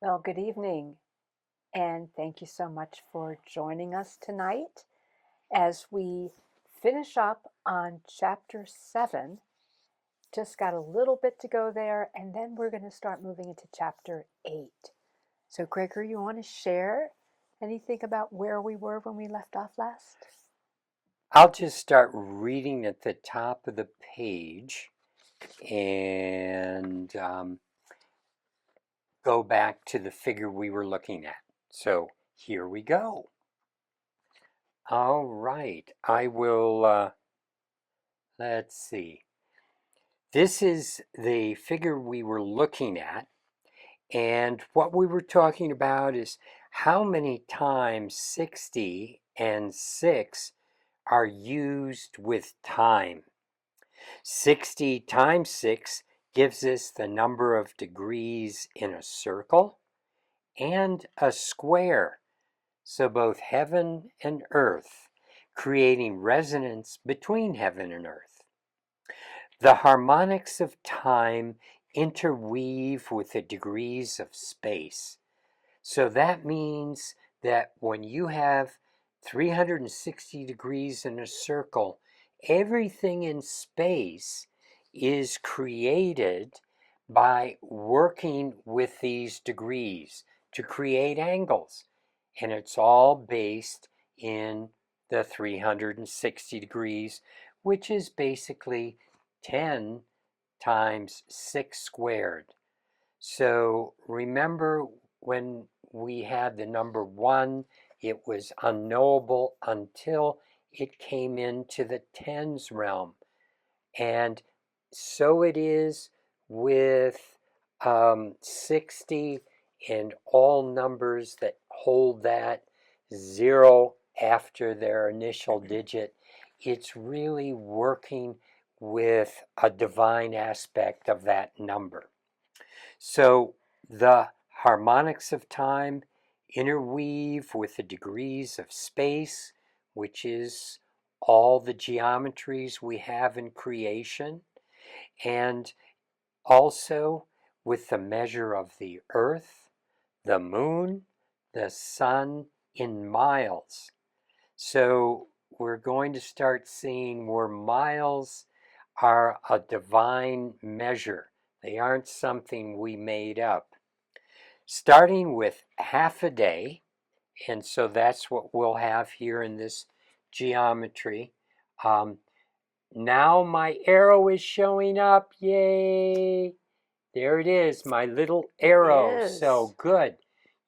Well, good evening, and thank you so much for joining us tonight as we finish up on chapter 7. Just got a little bit to go there, and then we're going to start moving into chapter 8. So, Gregor, you want to share anything about where we were when we left off last? I'll just start reading at the top of the page and go back to the figure we were looking at. So here we go. All right, I will, let's see. This is the figure we were looking at, and what we were talking about is how many times 60 and 6 are used with time. 60 times 6 gives us the number of degrees in a circle and a square, so both heaven and earth, creating resonance between heaven and earth. The harmonics of time interweave with the degrees of space. So that means that when you have 360 degrees in a circle, everything in space is created by working with these degrees to create angles. And it's all based in the 360 degrees, which is basically 10 times 6 squared. So remember when we had the number 1, it was unknowable until it came into the tens realm. And so it is with 60 and all numbers that hold that 0 after their initial digit. It's really working with a divine aspect of that number. So the harmonics of time interweave with the degrees of space, which is all the geometries we have in creation, and also with the measure of the earth, the moon, the sun in miles. So we're going to start seeing where miles are a divine measure. They aren't something we made up. Starting with half a day, and so that's what we'll have here in this geometry. Now my arrow is showing up. Yay! There it is, my little arrow. It So is. good.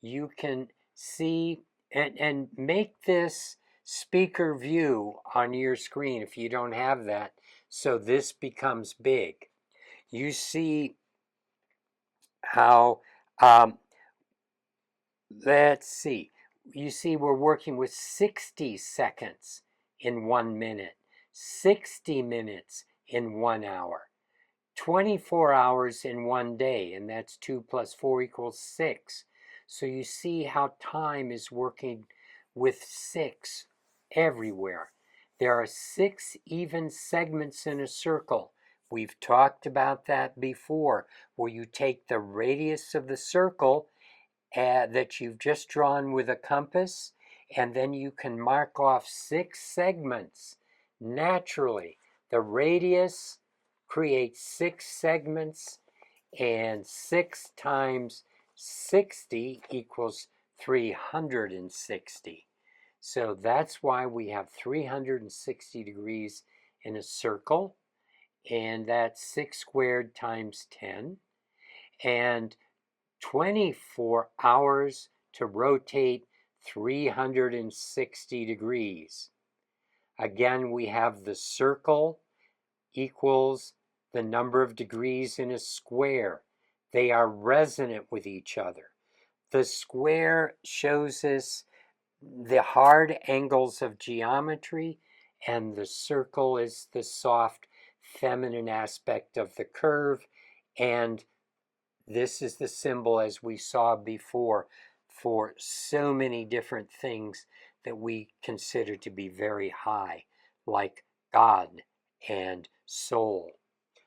You can see and make this speaker view on your screen if you don't have that, so this becomes big. You see how, let's see, you see we're working with 60 seconds in 1 minute, 60 minutes in 1 hour, 24 hours in 1 day, and that's 2 plus 4 equals 6. So you see how time is working with 6 everywhere. There are 6 even segments in a circle. We've talked about that before, where you take the radius of the circle that you've just drawn with a compass, and then you can mark off 6 segments naturally. The radius creates 6 segments, and 6 times 60 equals 360. So that's why we have 360 degrees in a circle, and that's 6 squared times 10. And 24 hours to rotate 360 degrees. Again, we have the circle equals the number of degrees in a square. They are resonant with each other. The square shows us the hard angles of geometry, and the circle is the soft feminine aspect of the curve, and this is the symbol, as we saw before, for so many different things that we consider to be very high, like God and soul.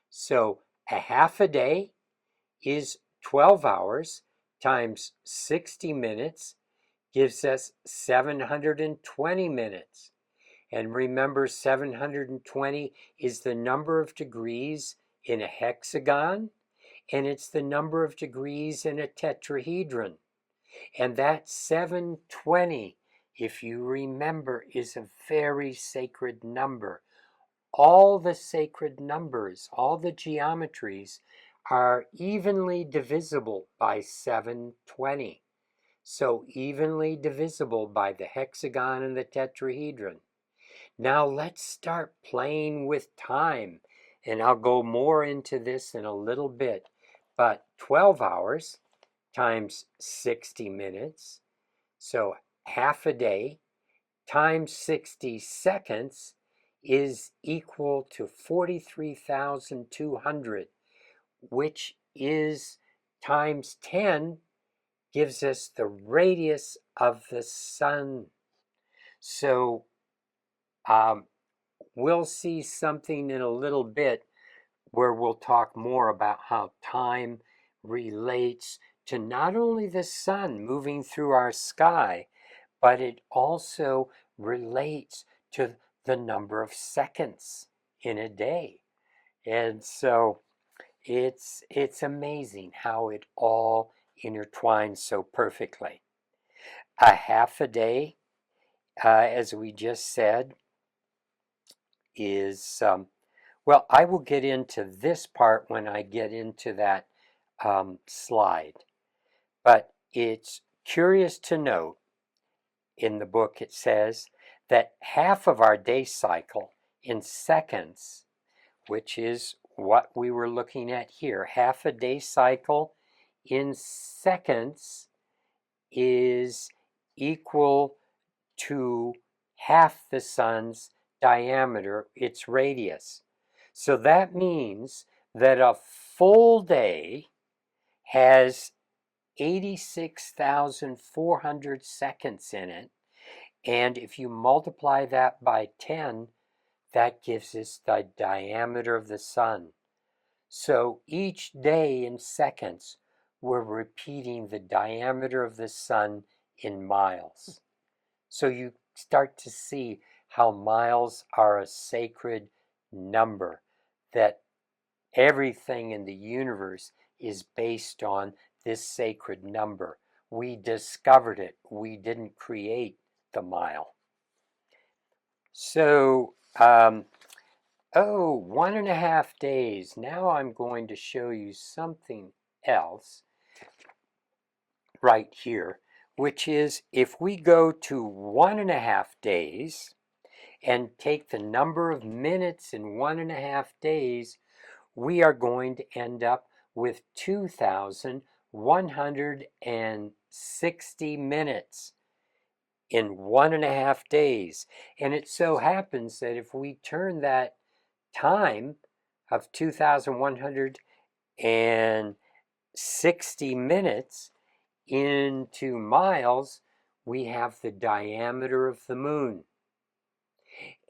So a half a day is 12 hours times 60 minutes gives us 720 minutes. And remember, 720 is the number of degrees in a hexagon, and it's the number of degrees in a tetrahedron. And that 720, if you remember, is a very sacred number. All the sacred numbers, all the geometries, are evenly divisible by 720. So evenly divisible by the hexagon and the tetrahedron. Now let's start playing with time, and I'll go more into this in a little bit. But 12 hours times 60 minutes, so half a day, times 60 seconds is equal to 43,200, which is times 10 gives us the radius of the sun. So we'll see something in a little bit where we'll talk more about how time relates to not only the sun moving through our sky, but it also relates to the number of seconds in a day. And so it's amazing how it all intertwines so perfectly. A half a day, as we just said, is, well, I will get into this part when I get into that slide. But it's curious to note, in the book it says that half of our day cycle in seconds, which is what we were looking at here, half a day cycle in seconds is equal to half the sun's diameter, its radius. So that means that a full day has 86,400 seconds in it. And if you multiply that by 10, that gives us the diameter of the sun. So each day in seconds, we're repeating the diameter of the sun in miles. So you start to see how miles are a sacred number, that everything in the universe is based on this sacred number. We discovered it. We didn't create the mile. So, 1.5 days. Now I'm going to show you something else right here, which is if we go to 1.5 days and take the number of minutes in 1.5 days, we are going to end up with 2,160 minutes in 1.5 days. And it so happens that if we turn that time of 2,160 minutes into miles, we have the diameter of the moon.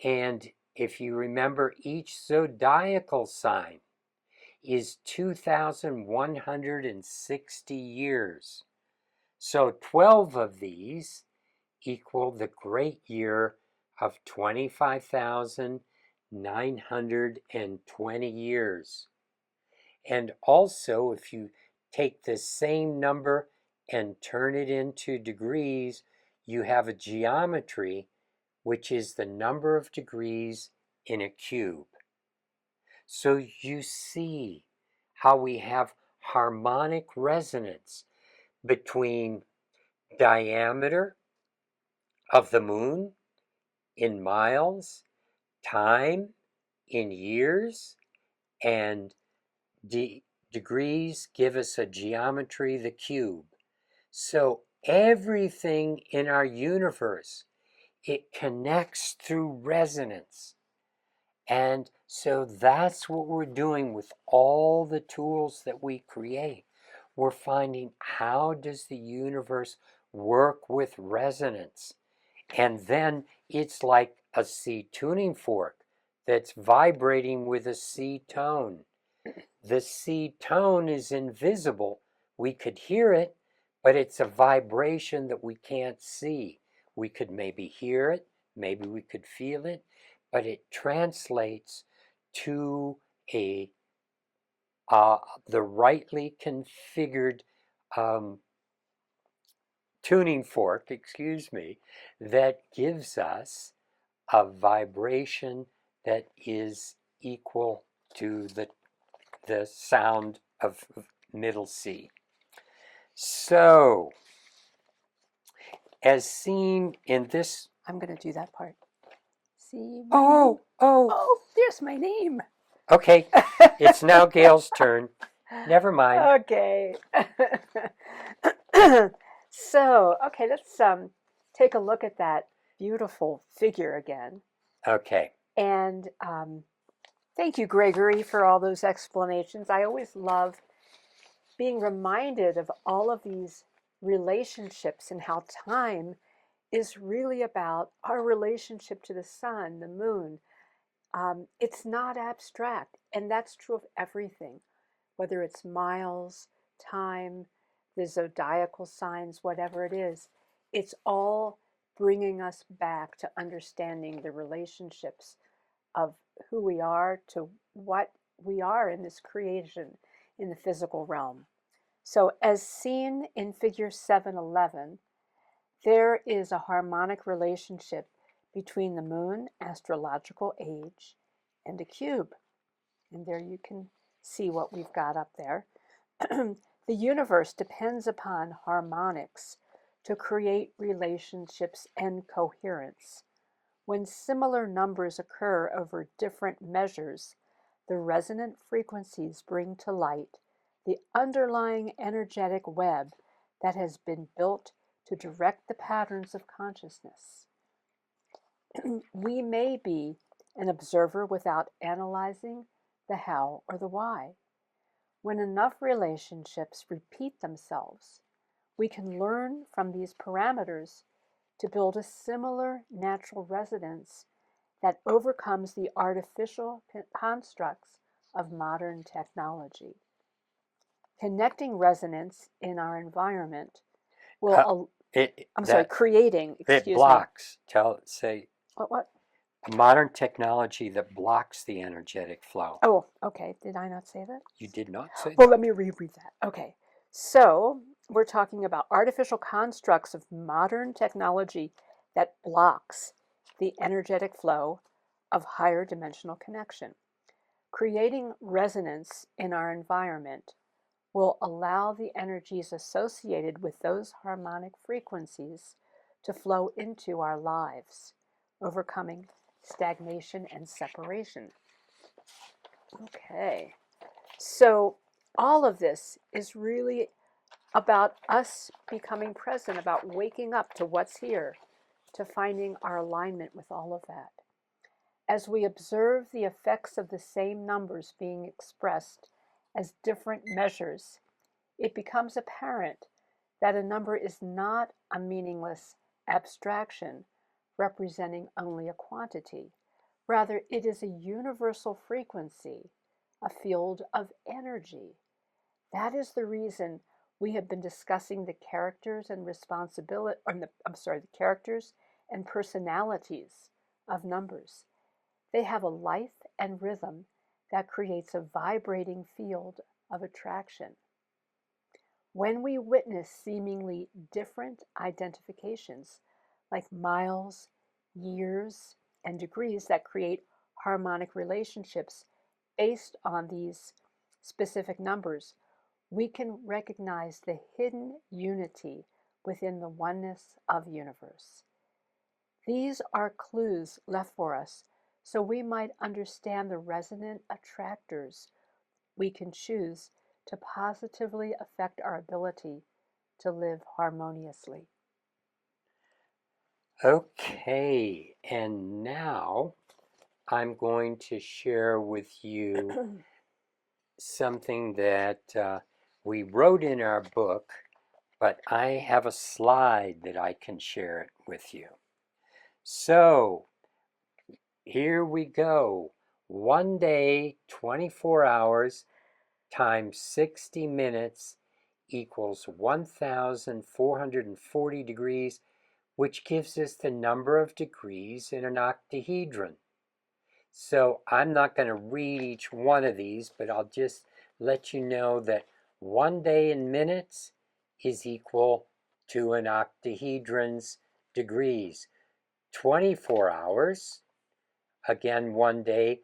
And if you remember, each zodiacal sign is 2,160 years. So 12 of these equal the great year of 25,920 years. And also, if you take the same number and turn it into degrees, you have a geometry which is the number of degrees in a cube. So you see how we have harmonic resonance between diameter of the moon in miles, time in years, and degrees give us a geometry, the cube. So everything in our universe, it connects through resonance. And so that's what we're doing with all the tools that we create. We're finding, how does the universe work with resonance? And then it's like a C tuning fork that's vibrating with a C tone. The C tone is invisible. We could hear it, but it's a vibration that we can't see. We could maybe hear it, maybe we could feel it, but it translates to a the rightly configured um, tuning fork, excuse me, that gives us a vibration that is equal to the sound of middle C. So, as seen in this. I'm going to do that part. See my name? Oh, Oh, there's my name. okay. It's now Gail's turn. Never mind. Okay. So, okay, let's take a look at that beautiful figure again. Okay. And thank you, Gregory, for all those explanations. I always love being reminded of all of these relationships and how time is really about our relationship to the sun, the moon. It's not abstract, and that's true of everything, whether it's miles, time, the zodiacal signs, whatever it is. It's all bringing us back to understanding the relationships of who we are to what we are in this creation in the physical realm. So, as seen in figure 711, there is a harmonic relationship between the moon, astrological age, and a cube. And there you can see what we've got up there. The universe depends upon harmonics to create relationships and coherence. When similar numbers occur over different measures, the resonant frequencies bring to light the underlying energetic web that has been built to direct the patterns of consciousness. We may be an observer without analyzing the how or the why. When enough relationships repeat themselves, we can learn from these parameters to build a similar natural resonance that overcomes the artificial constructs of modern technology. Connecting resonance in our environment will, creating, it excuse blocks. me. What? Modern technology that blocks the energetic flow. Oh, okay. Did I not say that? You did not say Well, that. let me reread that. Okay. So we're talking about artificial constructs of modern technology that blocks the energetic flow of higher dimensional connection. Creating resonance in our environment will allow the energies associated with those harmonic frequencies to flow into our lives, overcoming stagnation and separation. Okay, so all of this is really about us becoming present, about waking up to what's here, to finding our alignment with all of that. As we observe the effects of the same numbers being expressed as different measures, it becomes apparent that a number is not a meaningless abstraction representing only a quantity. Rather, it is a universal frequency, a field of energy. That is the reason we have been discussing the characters and the characters and personalities of numbers. They have a life and rhythm that creates a vibrating field of attraction. When we witness seemingly different identifications, like miles, years, and degrees that create harmonic relationships based on these specific numbers, we can recognize the hidden unity within the oneness of universe. These are clues left for us so we might understand the resonant attractors we can choose to positively affect our ability to live harmoniously. Okay, and now I'm going to share with you something that we wrote in our book, but I have a slide that I can share it with you. So, here we go. 1 day, 24 hours times 60 minutes equals 1,440 degrees, which gives us the number of degrees in an octahedron. So I'm not going to read each one of these, but I'll just let you know that 1 day in minutes is equal to an octahedron's degrees. 24 hours, again 1 day,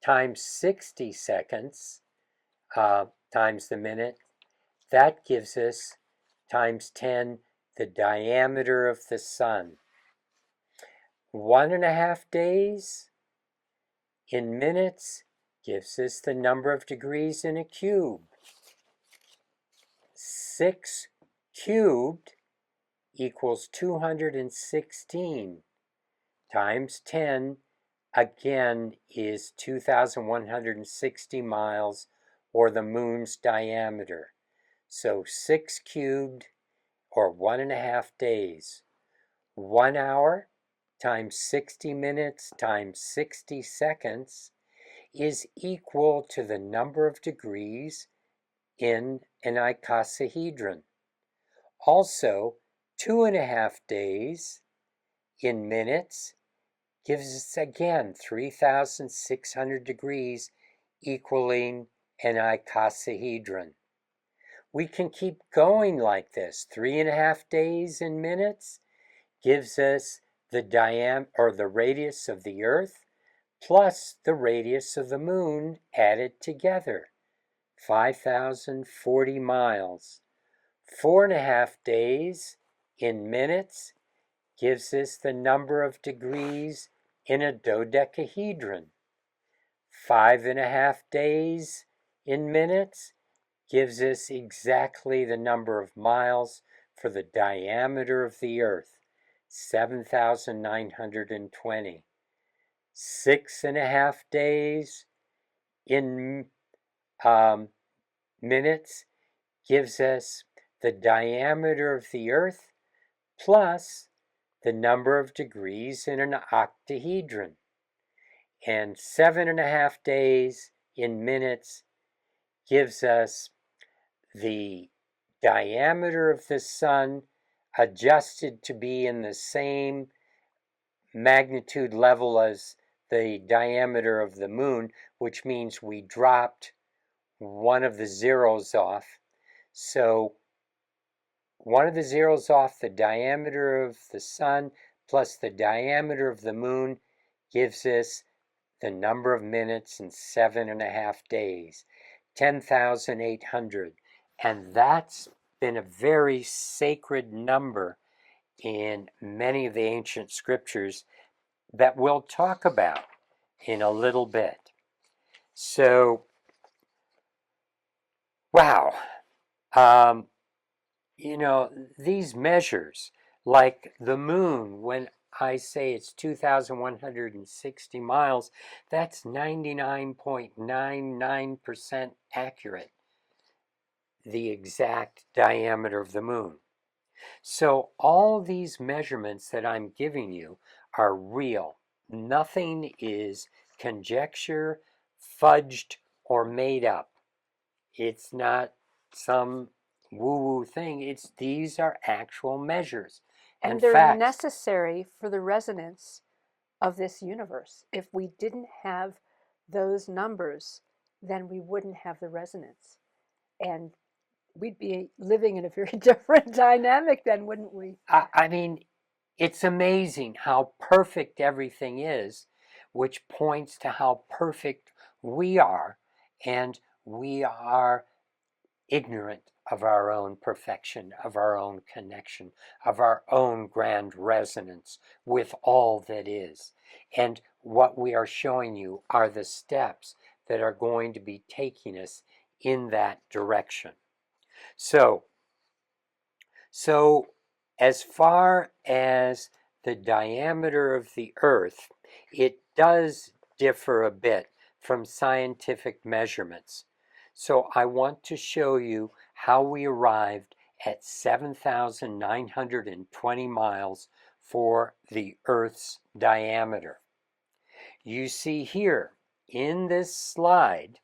times 60 seconds, times the minute, that gives us times 10 the diameter of the sun. 1.5 days in minutes gives us the number of degrees in a cube. 6 cubed equals 216 times 10 again is 2,160 miles, or the moon's diameter. So 6 cubed, or 1.5 days. 1 hour times 60 minutes times 60 seconds is equal to the number of degrees in an icosahedron. Also, 2.5 days in minutes gives us again 3,600 degrees, equaling an icosahedron. We can keep going like this. 3.5 days in minutes gives us the diameter or the radius of the Earth plus the radius of the moon added together, 5,040 miles. 4.5 days in minutes gives us the number of degrees in a dodecahedron. 5.5 days in minutes gives us exactly the number of miles for the diameter of the Earth, 7,920. 6.5 days in minutes gives us the diameter of the Earth plus the number of degrees in an octahedron. And 7.5 days in minutes gives us the diameter of the sun adjusted to be in the same magnitude level as the diameter of the moon, which means we dropped one of the zeros off. So one of the zeros off the diameter of the sun plus the diameter of the moon gives us the number of minutes in 7.5 days, 10,800. And that's been a very sacred number in many of the ancient scriptures that we'll talk about in a little bit. So, wow. These measures, like the moon, when I say it's 2,160 miles, that's 99.99% accurate, the exact diameter of the moon. So all these measurements that I'm giving you are real. Nothing is conjecture, fudged, or made up. It's not some woo-woo thing. These are actual measures And and they're facts. necessary for the resonance of this universe. If we didn't have those numbers, then we wouldn't have the resonance. And we'd be living in a very different dynamic then, wouldn't we? I mean, it's amazing how perfect everything is, which points to how perfect we are, and we are ignorant of our own perfection, of our own connection, of our own grand resonance with all that is. And what we are showing you are the steps that are going to be taking us in that direction. So as far as the diameter of the Earth, it does differ a bit from scientific measurements. So I want to show you how we arrived at 7,920 miles for the Earth's diameter. You see here in this slide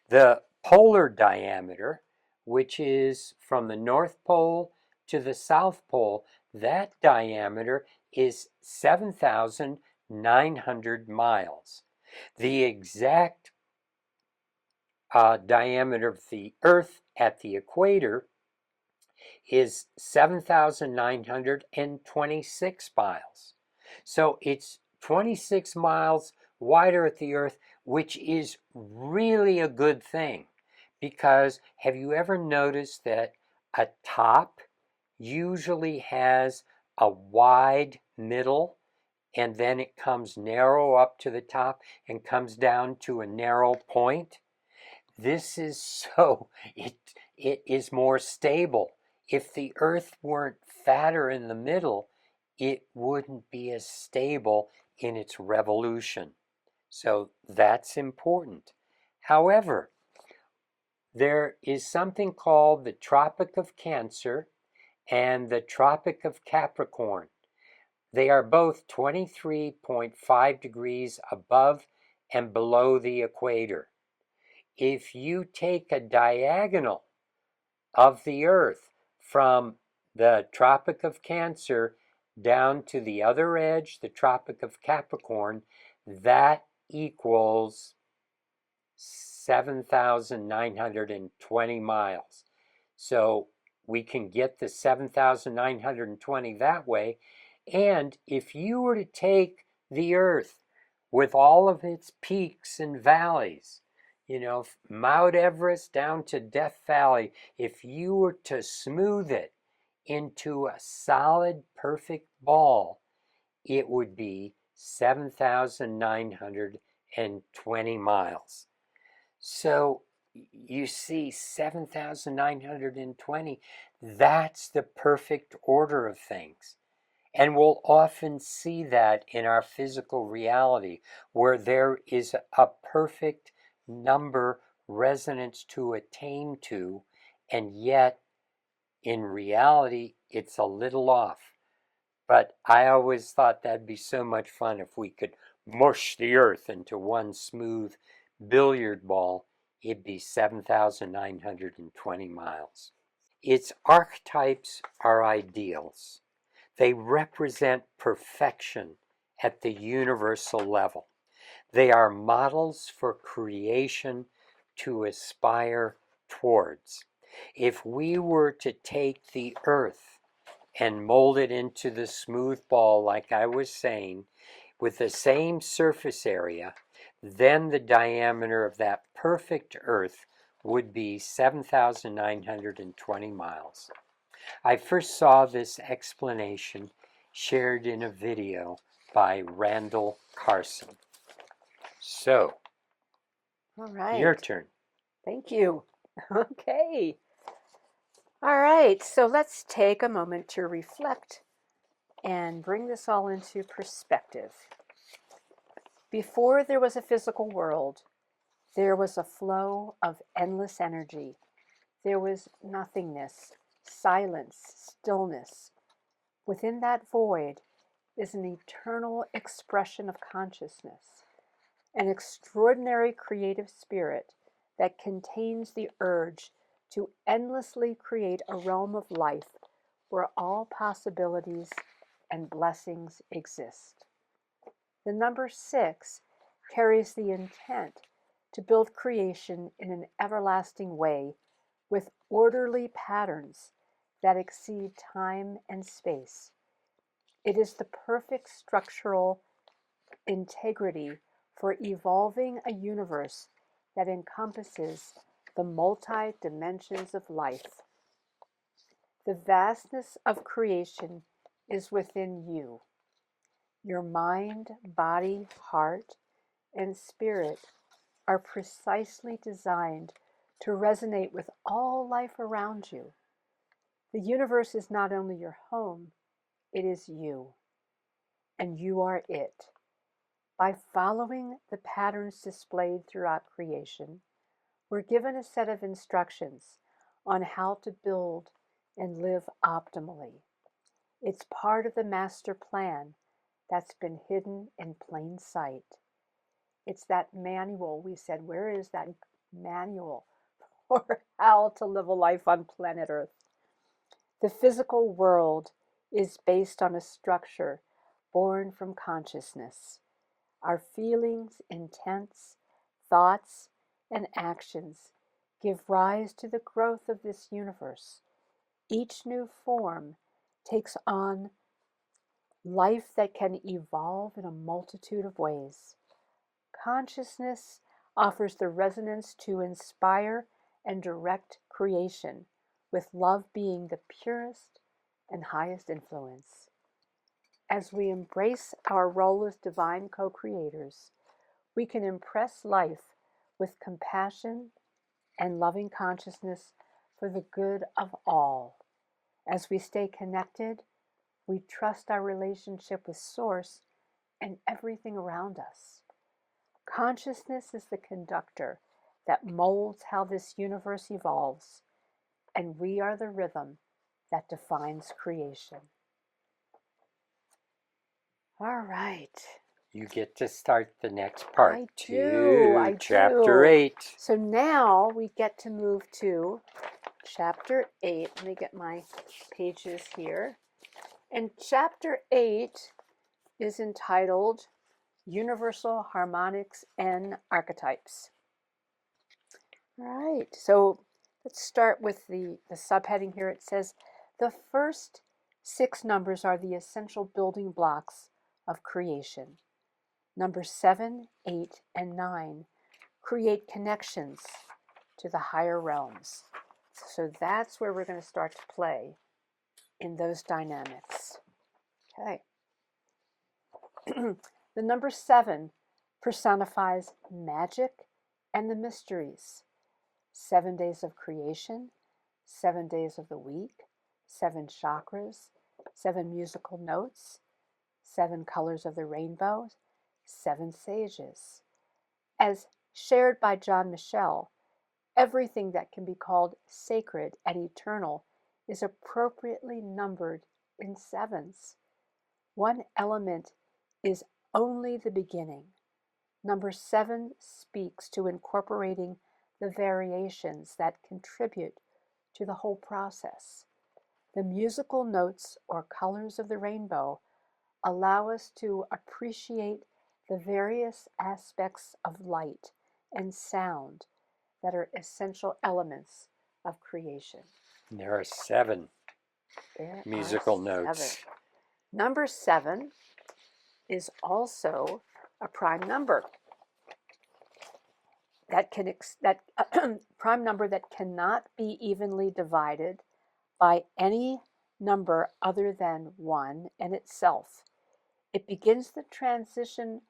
the polar diameter, which is from the North Pole to the South Pole, that diameter is 7,900 miles. The exact diameter of the Earth at the equator is 7,926 miles. So it's 26 miles wider at the Earth, which is really a good thing. Because have you ever noticed that a top usually has a wide middle and then it comes narrow up to the top and comes down to a narrow point? This is so it is more stable. If the Earth weren't fatter in the middle, it wouldn't be as stable in its revolution. So that's important. However, there is something called the Tropic of Cancer and the Tropic of Capricorn. They are both 23.5 degrees above and below the equator. If you take a diagonal of the Earth from the Tropic of Cancer down to the other edge, the Tropic of Capricorn, that equals 7,920 miles. So we can get the 7,920 that way. And if you were to take the Earth with all of its peaks and valleys, Mount Everest down to Death Valley, if you were to smooth it into a solid, perfect ball, it would be 7,920 miles. So you see, 7,920, that's the perfect order of things. And we'll often see that in our physical reality, where there is a perfect number resonance to attain to, and yet in reality it's a little off. But I always thought that'd be so much fun if we could mush the Earth into one smooth billiard ball. It'd be 7,920 miles. Its archetypes are ideals. They represent perfection at the universal level. They are models for creation to aspire towards. If we were to take the Earth and mold it into the smooth ball, like I was saying, with the same surface area, then the diameter of that perfect Earth would be 7,920 miles. I first saw this explanation shared in a video by Randall Carson. So, All right. your turn. Thank you. Okay. All right, so let's take a moment to reflect and bring this all into perspective. Before there was a physical world, there was a flow of endless energy. There was nothingness, silence, stillness. Within that void is an eternal expression of consciousness, an extraordinary creative spirit that contains the urge to endlessly create a realm of life where all possibilities and blessings exist. The number 6 carries the intent to build creation in an everlasting way with orderly patterns that exceed time and space. It is the perfect structural integrity for evolving a universe that encompasses the multi-dimensions of life. The vastness of creation is within you. Your mind, body, heart, and spirit are precisely designed to resonate with all life around you. The universe is not only your home, it is you, and you are it. By following the patterns displayed throughout creation, we're given a set of instructions on how to build and live optimally. It's part of the master plan that's been hidden in plain sight. It's that manual we said, where is that manual or how to live a life on planet Earth. The physical world is based on a structure born from consciousness. Our feelings, intents, thoughts, and actions give rise to the growth of this universe. Each new form takes on life that can evolve in a multitude of ways. Consciousness offers the resonance to inspire and direct creation, with love being the purest and highest influence. As we embrace our role as divine co-creators, we can impress life with compassion and loving consciousness for the good of all. As we stay connected, we trust our relationship with Source and everything around us. Consciousness is the conductor that molds how this universe evolves, and we are the rhythm that defines creation. All right. You get to start the next part. I do. Chapter 8. So now we get to move to chapter 8. Let me get my pages here. And chapter 8 is entitled Universal Harmonics and Archetypes. All right. So let's start with the subheading here. It says, the first 6 numbers are the essential building blocks of creation. Numbers 7, 8, and 9 create connections to the higher realms. So that's where we're going to start to play in those dynamics. Okay. The number 7 personifies magic and the mysteries. 7 days of creation, 7 days of the week, 7 chakras, 7 musical notes, 7 colors of the rainbow, 7 sages. As shared by John Michel, everything that can be called sacred and eternal is appropriately numbered in sevens. One element is only the beginning. Number 7 speaks to incorporating the variations that contribute to the whole process. The musical notes or colors of the rainbow allow us to appreciate the various aspects of light and sound that are essential elements of creation. There are 7 musical notes. Number 7 is also a prime number prime number that cannot be evenly divided by any number other than 1 and itself. It begins the transition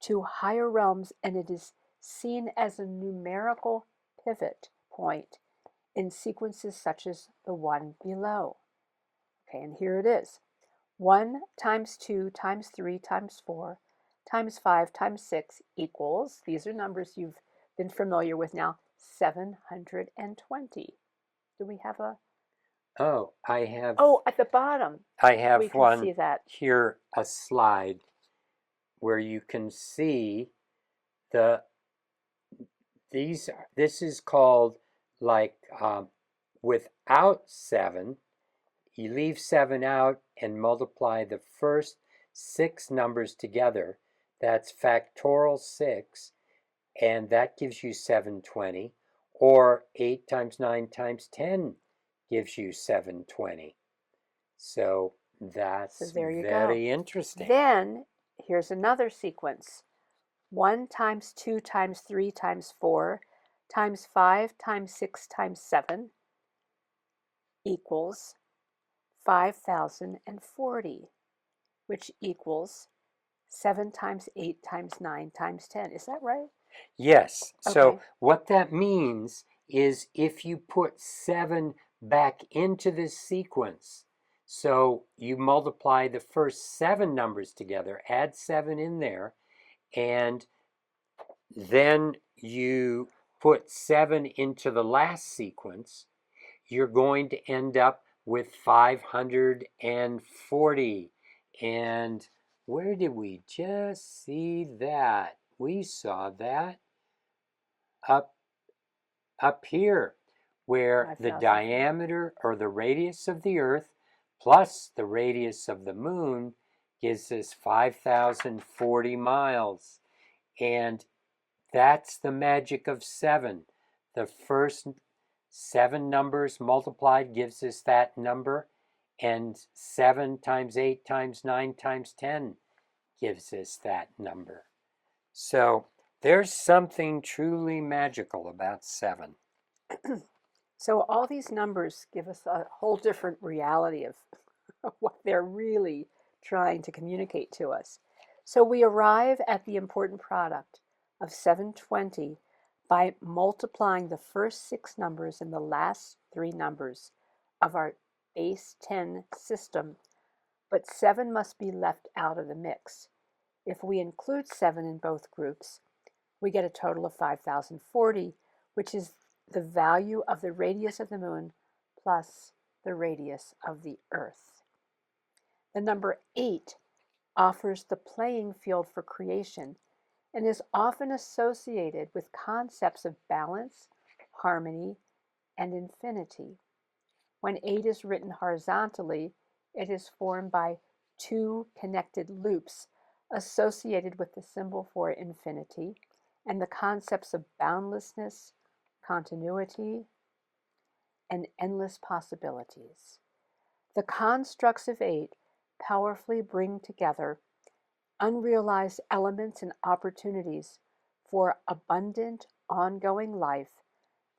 to higher realms, and it is seen as a numerical pivot point in sequences such as the one below. Okay, and here it is. 1 times 2 times 3 times 4 times 5 times 6 equals, these are numbers you've been familiar with now, 720. Do we have a... Oh, I have... Oh, at the bottom. I have we can one see that. Here, a slide where you can see this is called like without 7. You leave 7 out and multiply the first 6 numbers together. That's factorial 6, and that gives you 720. Or 8 times 9 times 10 gives you 720. So that's very interesting. Then here's another sequence. 1 times 2 times 3 times 4 times 5 times 6 times 7 equals 5,040, which equals 7 times 8 times 9 times 10. Is that right? Yes. Okay. So what that means is if you put 7 back into this sequence, so you multiply the first 7 numbers together, add 7 in there, and then you put 7 into the last sequence, you're going to end up with 540. And where did we just see that? We saw that up here. where the 5,000. diameter or the radius of the Earth plus the radius of the Moon gives us 5,040 miles. And that's the magic of 7. The first 7 numbers multiplied gives us that number, and 7 times 8 times 9 times 10 gives us that number. So there's something truly magical about 7. So all these numbers give us a whole different reality of what they're really trying to communicate to us. So we arrive at the important product of 720 by multiplying the first 6 numbers and the last 3 numbers of our base 10 system, but 7 must be left out of the mix. If we include 7 in both groups, we get a total of 5,040, which is the value of the radius of the Moon plus the radius of the Earth. The number 8 offers the playing field for creation and is often associated with concepts of balance, harmony, and infinity. When 8 is written horizontally, it is formed by 2 connected loops associated with the symbol for infinity and the concepts of boundlessness, continuity, and endless possibilities. The constructs of 8 powerfully bring together unrealized elements and opportunities for abundant, ongoing life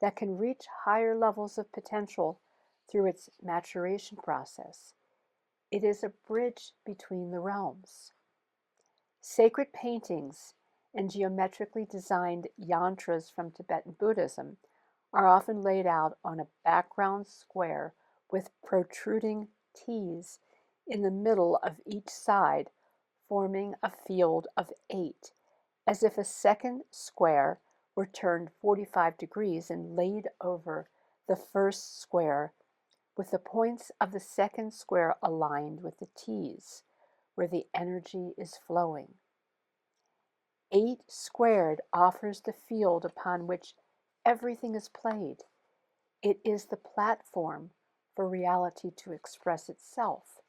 that can reach higher levels of potential through its maturation process. It is a bridge between the realms. Sacred paintings and geometrically designed yantras from Tibetan Buddhism are often laid out on a background square with protruding T's in the middle of each side, forming a field of 8, as if a second square were turned 45 degrees and laid over the first square, with the points of the second square aligned with the T's, where the energy is flowing. 8 squared offers the field upon which everything is played. It is the platform for reality to express itself.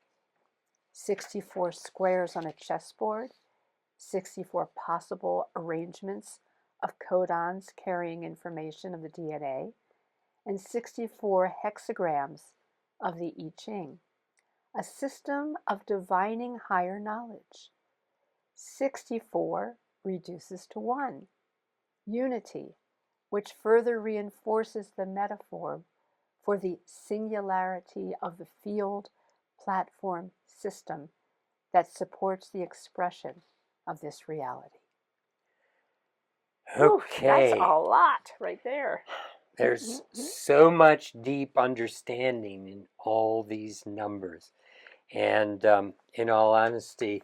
64 squares on a chessboard, 64 possible arrangements of codons carrying information of the DNA, and 64 hexagrams of the I Ching, a system of divining higher knowledge. 64 reduces to 1, unity, which further reinforces the metaphor for the singularity of the field platform system that supports the expression of this reality. Okay. That's a lot right there. There's so much deep understanding in all these numbers. And in all honesty,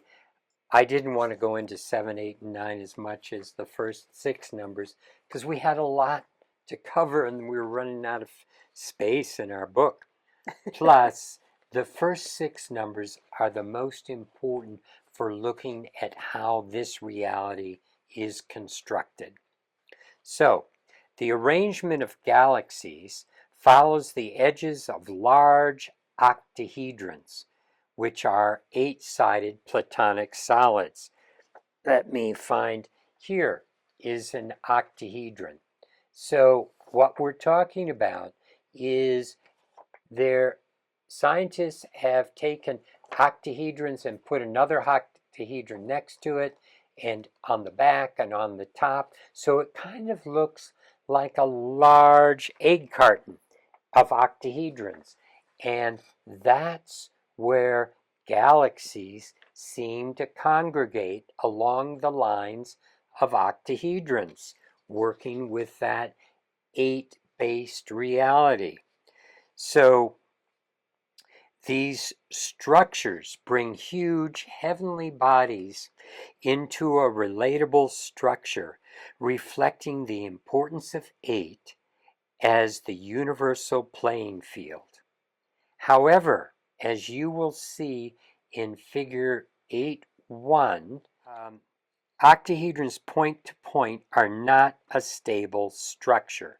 I didn't want to go into 7, 8, and 9 as much as the first 6 numbers because we had a lot to cover and we were running out of space in our book. Plus, the first 6 numbers are the most important for looking at how this reality is constructed. So, the arrangement of galaxies follows the edges of large octahedrons, which are 8-sided platonic solids. Let me find, here is an octahedron. So what we're talking about is scientists have taken octahedrons and put another octahedron next to it and on the back and on the top. So it kind of looks like a large egg carton of octahedrons. And that's where galaxies seem to congregate along the lines of octahedrons, working with that 8-based reality. So these structures bring huge heavenly bodies into a relatable structure, reflecting the importance of 8 as the universal playing field. However, as you will see in figure 8.1, octahedrons point to point are not a stable structure.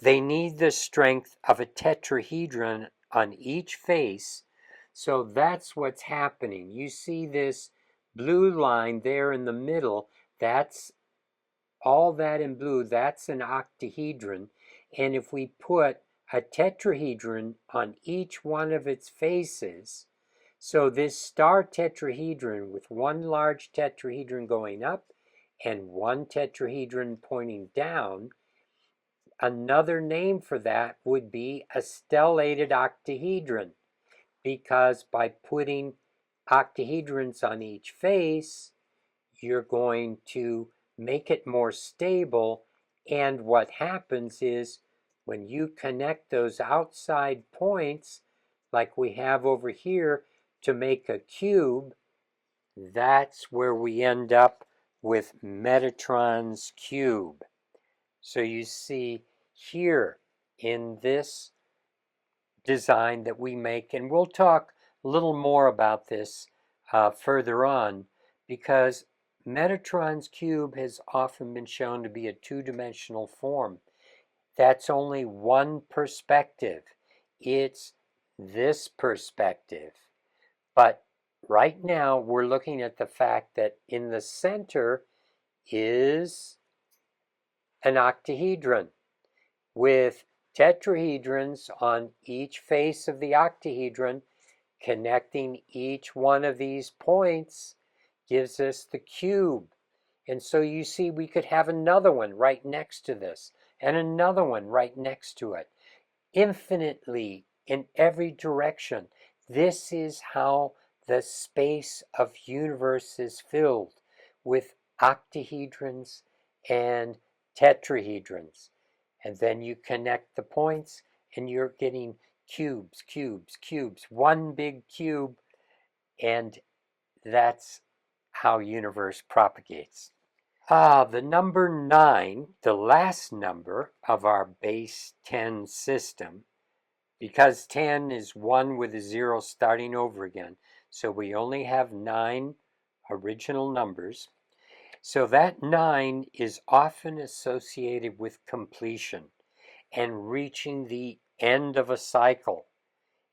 They need the strength of a tetrahedron on each face. So that's what's happening. You see this blue line there in the middle. That's all that in blue. That's an octahedron. And if we put a tetrahedron on each one of its faces, so this star tetrahedron with one large tetrahedron going up and one tetrahedron pointing down, another name for that would be a stellated octahedron, because by putting octahedrons on each face, you're going to make it more stable. And what happens is when you connect those outside points, like we have over here, to make a cube, that's where we end up with Metatron's cube. So you see here in this design that we make, and we'll talk a little more about this further on, because Metatron's cube has often been shown to be a two-dimensional form. That's only one perspective. It's this perspective. But right now we're looking at the fact that in the center is an octahedron with tetrahedrons on each face of the octahedron. Connecting each one of these points gives us the cube. And so you see we could have another one right next to this and another one right next to it, infinitely in every direction. This is how the space of universe is filled with octahedrons and tetrahedrons. And then you connect the points and you're getting cubes, cubes, cubes, one big cube, and that's how universe propagates. The number 9, the last number of our base 10 system, because 10 is 1 with a 0 starting over again, so we only have 9 original numbers. So that 9 is often associated with completion and reaching the end of a cycle,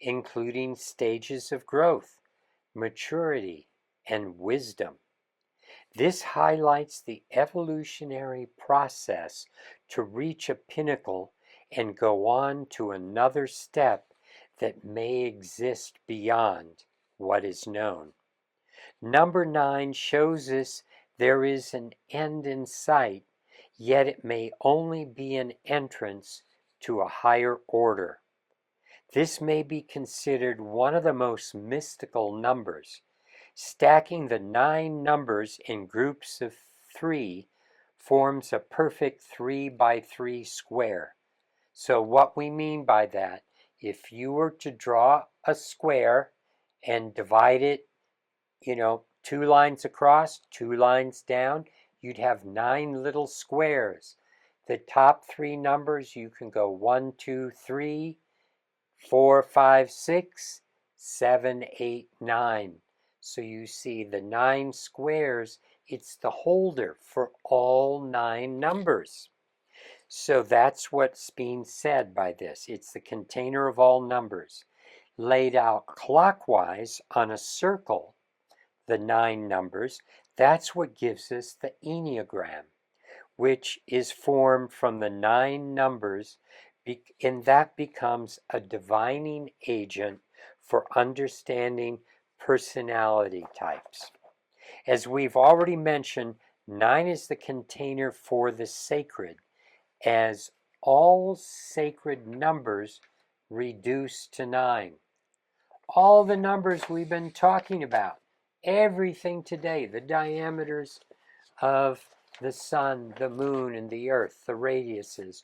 including stages of growth, maturity, and wisdom. This highlights the evolutionary process to reach a pinnacle and go on to another step that may exist beyond what is known. Number 9 shows us there is an end in sight, yet it may only be an entrance to a higher order. This may be considered one of the most mystical numbers. Stacking the 9 numbers in groups of 3 forms a perfect 3 by 3 square. So what we mean by that, if you were to draw a square and divide it, 2 lines across, 2 lines down, you'd have 9 little squares. The top 3 numbers, you can go 1, 2, 3, 4, 5, 6, 7, 8, 9. So you see the 9 squares, it's the holder for all 9 numbers. So that's what's being said by this. It's the container of all numbers. Laid out clockwise on a circle, the 9 numbers, that's what gives us the Enneagram, which is formed from the 9 numbers, and that becomes a divining agent for understanding personality types. As we've already mentioned, 9 is the container for the sacred, as all sacred numbers reduce to 9. All the numbers we've been talking about, everything today, the diameters of the sun, the moon, and the earth, the radiuses,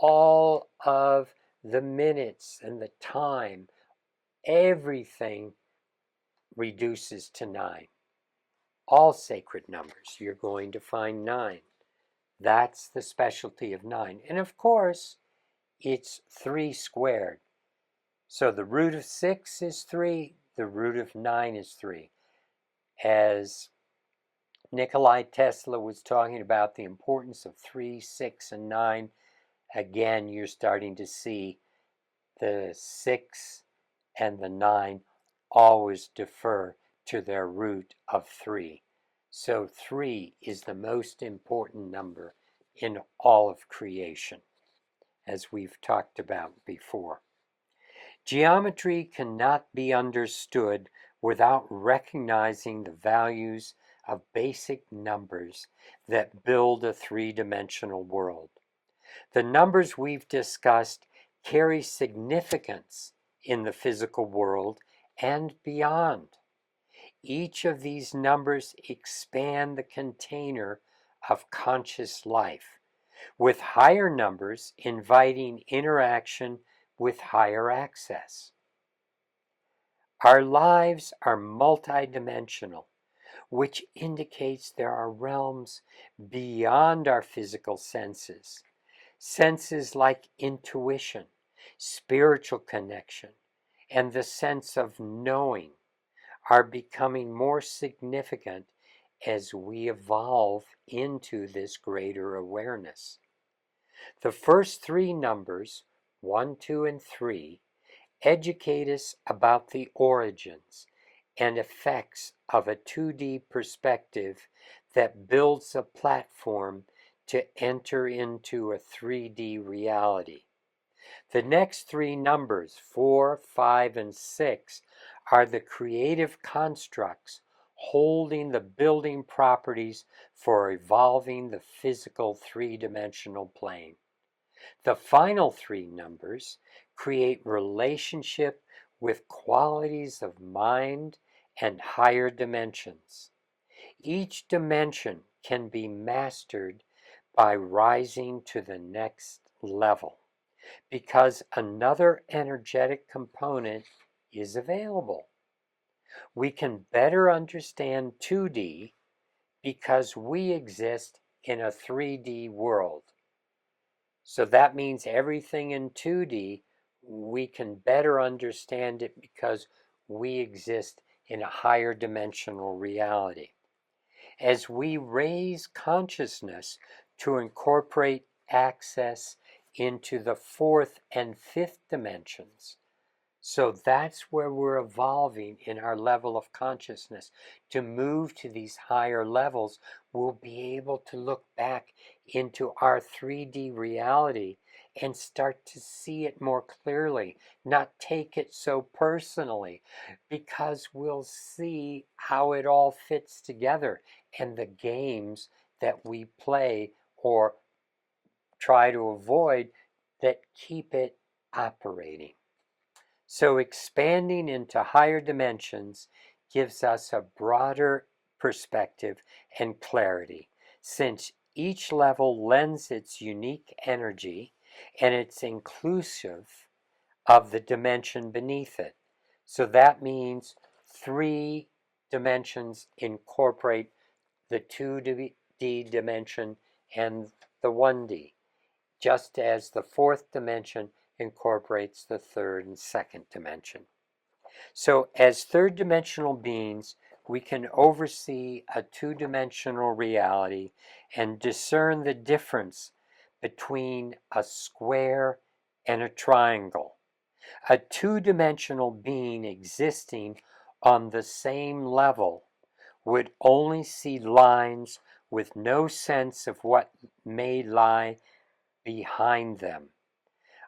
all of the minutes and the time, everything reduces to 9. All sacred numbers, you're going to find 9. That's the specialty of 9. And of course, it's 3 squared. So the root of 6 is 3, the root of 9 is 3. As Nikola Tesla was talking about the importance of 3, 6, and 9 again, you're starting to see the 6 and the 9 always defer to their root of 3. So 3 is the most important number in all of creation, as we've talked about before. Geometry cannot be understood without recognizing the values of basic numbers that build a three-dimensional world. The numbers we've discussed carry significance in the physical world and beyond. Each of these numbers expand the container of conscious life, with higher numbers inviting interaction with higher access. Our lives are multidimensional, which indicates there are realms beyond our physical senses. Senses like intuition, spiritual connection, and the sense of knowing are becoming more significant as we evolve into this greater awareness. The first 3 numbers, 1, 2, and 3, educate us about the origins and effects of a 2D perspective that builds a platform to enter into a 3D reality. The next 3 numbers, 4, 5, and 6, are the creative constructs holding the building properties for evolving the physical 3-dimensional plane. The final 3 numbers create relationship with qualities of mind and higher dimensions. Each dimension can be mastered by rising to the next level, because another energetic component is available. We can better understand 2D because we exist in a 3D world. So that means everything in 2D, we can better understand it because we exist in a higher dimensional reality. As we raise consciousness to incorporate access into the 4th and 5th dimensions, so that's where we're evolving in our level of consciousness. To move to these higher levels, we'll be able to look back into our 3D reality and start to see it more clearly, not take it so personally, because we'll see how it all fits together and the games that we play or try to avoid that keep it operating. So expanding into higher dimensions gives us a broader perspective and clarity, since each level lends its unique energy and it's inclusive of the dimension beneath it. So that means 3 dimensions incorporate the 2D dimension and the 1D, just as the 4th dimension incorporates the 3rd and 2nd dimension. So as 3rd-dimensional beings, we can oversee a 2-dimensional reality and discern the difference between a square and a triangle. A 2-dimensional being existing on the same level would only see lines with no sense of what may lie behind them.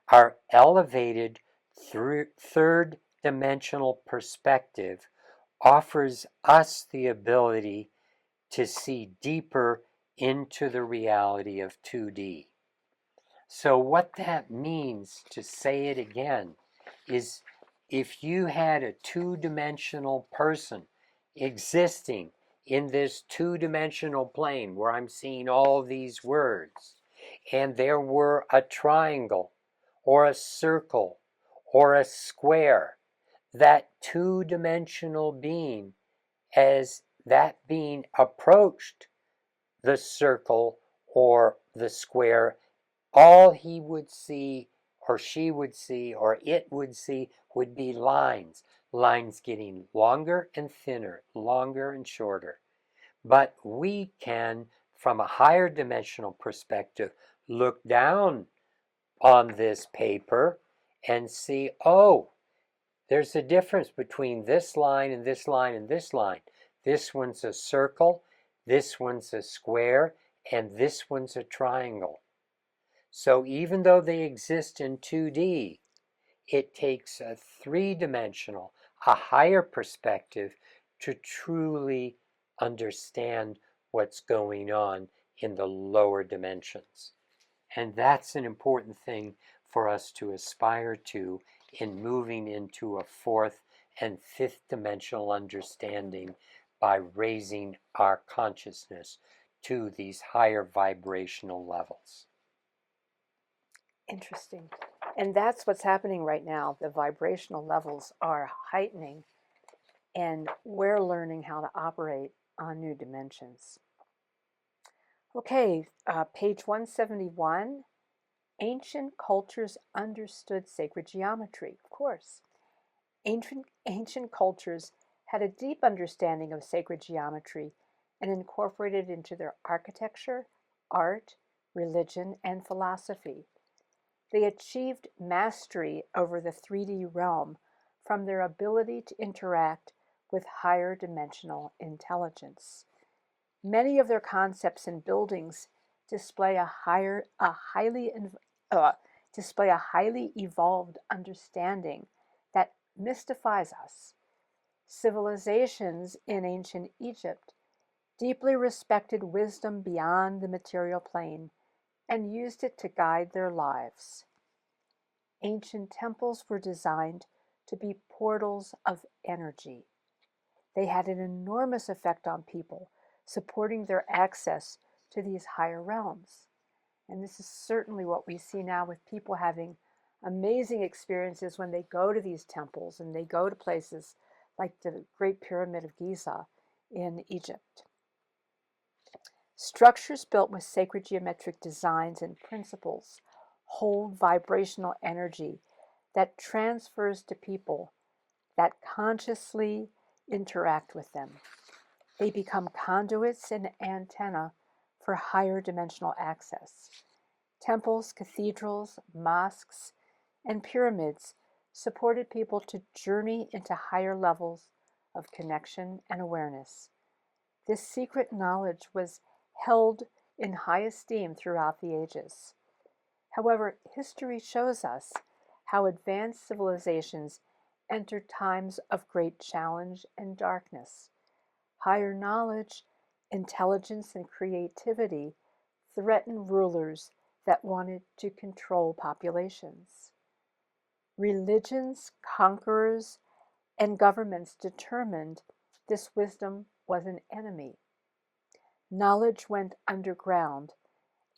Our elevated 3rd-dimensional perspective offers us the ability to see deeper into the reality of 2D. So what that means, to say it again, is if you had a 2-dimensional person existing in this 2-dimensional plane where I'm seeing all these words, and there were a triangle or a circle or a square, that 2-dimensional being, as that being approached the circle or the square, all he would see or she would see or it would see would be lines, lines getting longer and thinner, longer and shorter. But we can, from a higher dimensional perspective, look down on this paper and see, oh, there's a difference between this line and this line and this line. This one's a circle, this one's a square, and this one's a triangle. So even though they exist in 2D, it takes a three-dimensional, a higher perspective to truly understand what's going on in the lower dimensions. And that's an important thing for us to aspire to in moving into a fourth and fifth dimensional understanding by raising our consciousness to these higher vibrational levels. Interesting. And that's what's happening right now. The vibrational levels are heightening, and we're learning how to operate on new dimensions. Okay, page 171. Ancient cultures understood sacred geometry. Of course. Ancient cultures had a deep understanding of sacred geometry and incorporated it into their architecture, art, religion, and philosophy. They achieved mastery over the 3D realm from their ability to interact with higher dimensional intelligence. Many of their concepts and buildings display a highly evolved understanding that mystifies us. Civilizations in ancient Egypt deeply respected wisdom beyond the material plane and used it to guide their lives. Ancient temples were designed to be portals of energy. They had an enormous effect on people, supporting their access to these higher realms. And this is certainly what we see now with people having amazing experiences when they go to these temples and they go to places like the Great Pyramid of Giza in Egypt. Structures built with sacred geometric designs and principles hold vibrational energy that transfers to people that consciously interact with them. They become conduits and antenna for higher dimensional access. Temples, cathedrals, mosques, and pyramids supported people to journey into higher levels of connection and awareness. This secret knowledge was held in high esteem throughout the ages. However, history shows us how advanced civilizations entered times of great challenge and darkness. Higher knowledge, intelligence, and creativity threatened rulers that wanted to control populations. Religions, conquerors, and governments determined this wisdom was an enemy. Knowledge went underground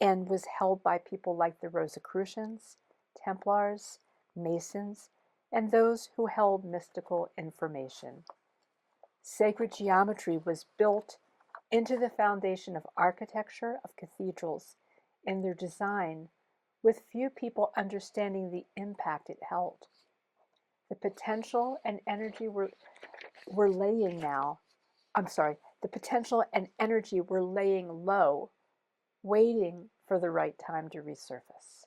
and was held by people like the Rosicrucians, Templars, Masons, and those who held mystical information. Sacred geometry was built into the foundation of architecture of cathedrals in their design, with few people understanding the impact it held. The potential and energy we're laying now, the potential and energy we're laying low, waiting for the right time to resurface.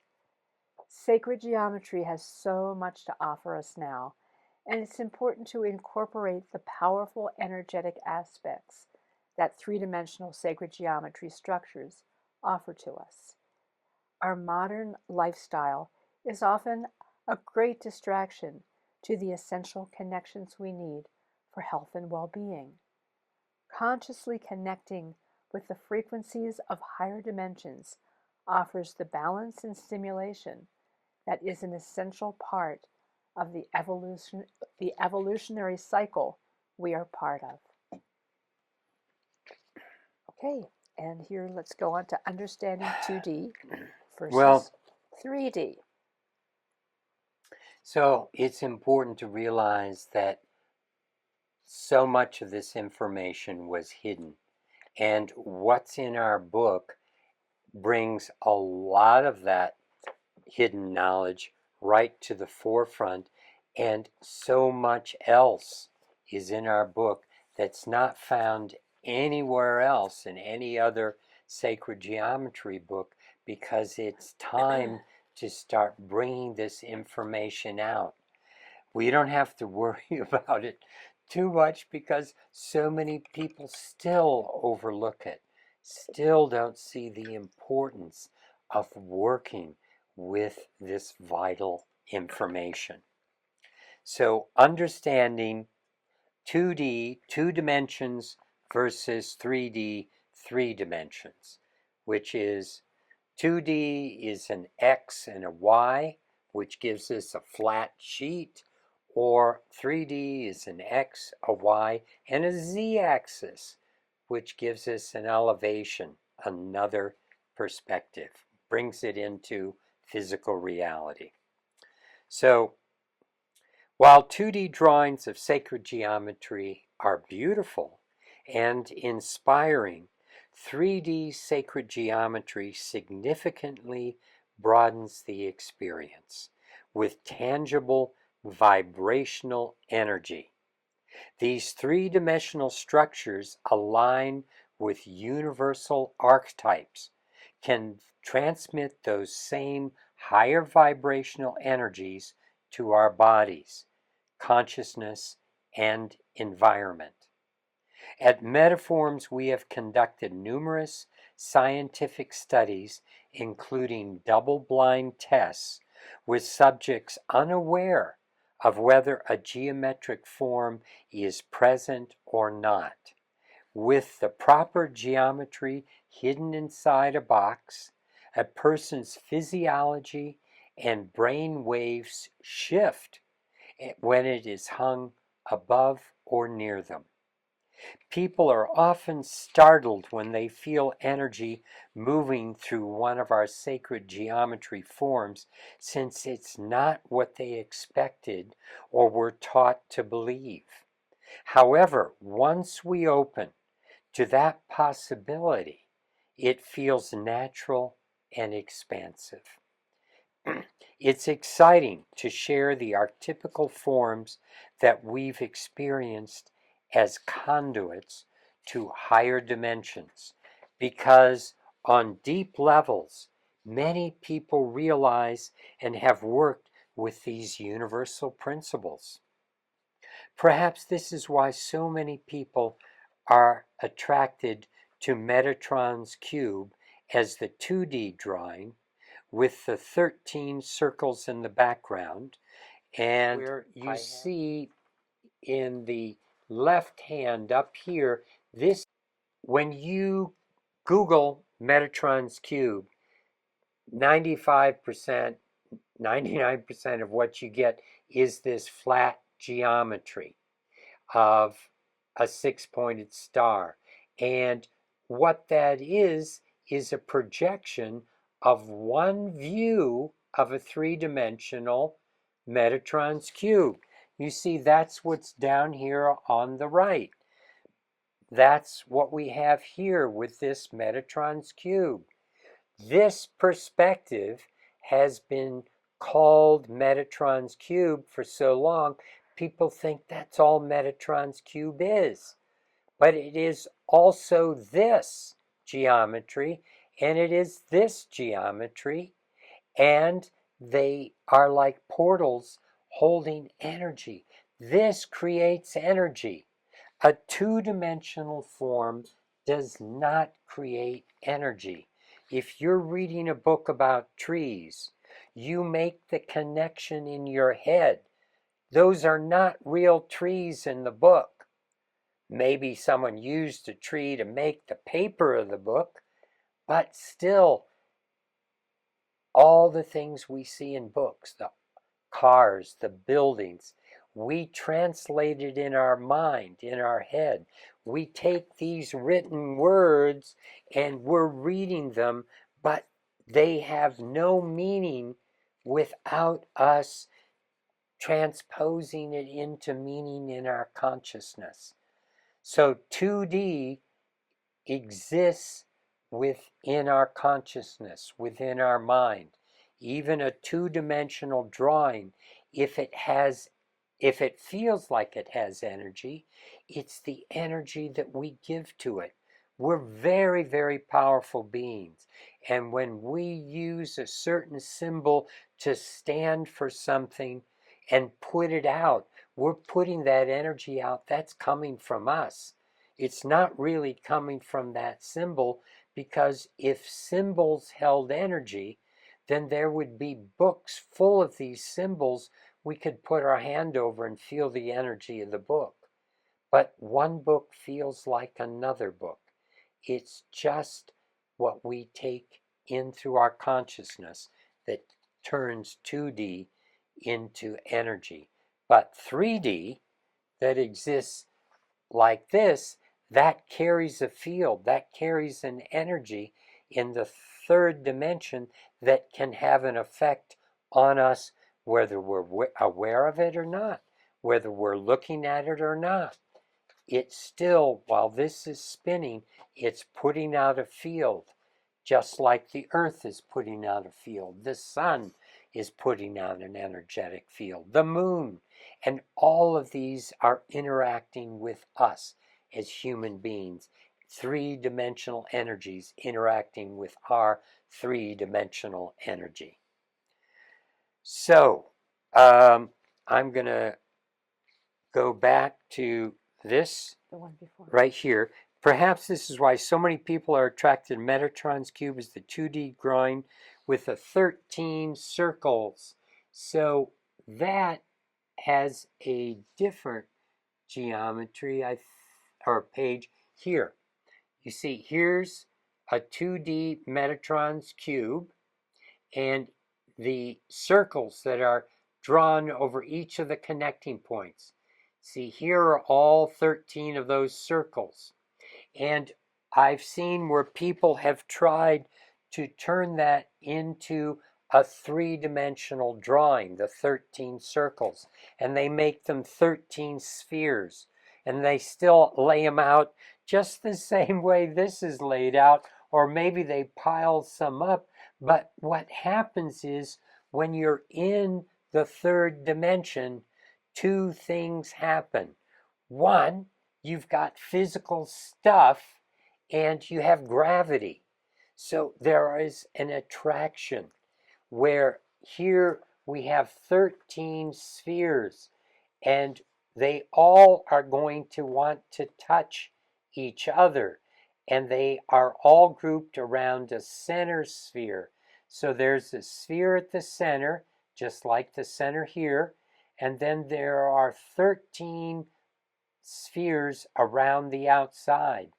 Sacred geometry has so much to offer us now, and it's important to incorporate the powerful energetic aspects that three-dimensional sacred geometry structures offer to us. Our modern lifestyle is often a great distraction to the essential connections we need for health and well-being. Consciously connecting with the frequencies of higher dimensions offers the balance and stimulation that is an essential part of the evolutionary cycle we are part of. Okay, and here let's go on to understanding 2D versus 3D. So it's important to realize that so much of this information was hidden. And what's in our book brings a lot of that hidden knowledge right to the forefront. And so much else is in our book that's not found anywhere else in any other sacred geometry book, because it's time to start bringing this information out. We don't have to worry about it too much because so many people still overlook it, still don't see the importance of working with this vital information. So understanding 2D, 2 dimensions, versus 3D, 3 dimensions, which is 2D is an X and a Y, which gives us a flat sheet, or 3D is an X, a Y, and a Z axis, which gives us an elevation, another perspective, brings it into physical reality. So, while 2D drawings of sacred geometry are beautiful and inspiring, 3D sacred geometry significantly broadens the experience with tangible vibrational energy. These three-dimensional structures align with universal archetypes, can transmit those same higher vibrational energies to our bodies, consciousness, and environment. At Metaforms, we have conducted numerous scientific studies, including double-blind tests with subjects unaware of whether a geometric form is present or not. With the proper geometry hidden inside a box, a person's physiology and brain waves shift when it is hung above or near them. People are often startled when they feel energy moving through one of our sacred geometry forms, since it's not what they expected or were taught to believe. However, once we open to that possibility, it feels natural and expansive. It's exciting to share the archetypical forms that we've experienced as conduits to higher dimensions, because on deep levels, many people realize and have worked with these universal principles. Perhaps this is why so many people are attracted to Metatron's cube as the 2D drawing with the 13 circles in the background, and where you see in the left hand up here, this, when you Google Metatron's cube, 95%, 99% of what you get is this flat geometry of a six-pointed star. And what that is a projection of one view of a three-dimensional Metatron's cube. You see, that's what's down here on the right. That's what we have here with this Metatron's cube. This perspective has been called Metatron's cube for so long, people think that's all Metatron's cube is. But it is also this geometry, and it is this geometry, and they are like portals holding energy. This creates energy. A two-dimensional form does not create energy. If you're reading a book about trees, you make the connection in your head. Those are not real trees in the book. Maybe someone used a tree to make the paper of the book, but still, all the things we see in books, the cars, the buildings, we translate it in our mind, in our head. We take these written words and we're reading them, but they have no meaning without us transposing it into meaning in our consciousness. So 2D exists within our consciousness, within our mind. Even a two-dimensional drawing, if it feels like it has energy, it's the energy that we give to it. We're very, very powerful beings. And when we use a certain symbol to stand for something and put it out, we're putting that energy out. That's coming from us. It's not really coming from that symbol, because if symbols held energy, then there would be books full of these symbols. We could put our hand over and feel the energy of the book. But one book feels like another book. It's just what we take in through our consciousness that turns 2D into energy. But 3D that exists like this, that carries a field, that carries an energy in the third dimension that can have an effect on us, whether we're aware of it or not, whether we're looking at it or not. It's still, while this is spinning, it's putting out a field, just like the earth is putting out a field. The sun is putting out an energetic field, the moon, and all of these are interacting with us as human beings. Three-dimensional energies interacting with our three-dimensional energy. So, I'm going to go back to this The one before. right here. Perhaps this is why so many people are attracted to Metatron's cube, is the 2D drawing with the 13 circles. So that has a different geometry or page here. You see, here's a 2D Metatron's cube, and the circles that are drawn over each of the connecting points. See, here are all 13 of those circles. And I've seen where people have tried to turn that into a three-dimensional drawing, the 13 circles, and they make them 13 spheres, and they still lay them out just the same way this is laid out, or maybe they pile some up. But what happens is, when you're in the third dimension, two things happen. One, you've got physical stuff and you have gravity. So there is an attraction, where here we have 13 spheres, and they all are going to want to touch each other, and they are all grouped around a center sphere. So there's a sphere at the center, just like the center here, and then there are 13 spheres around the outside.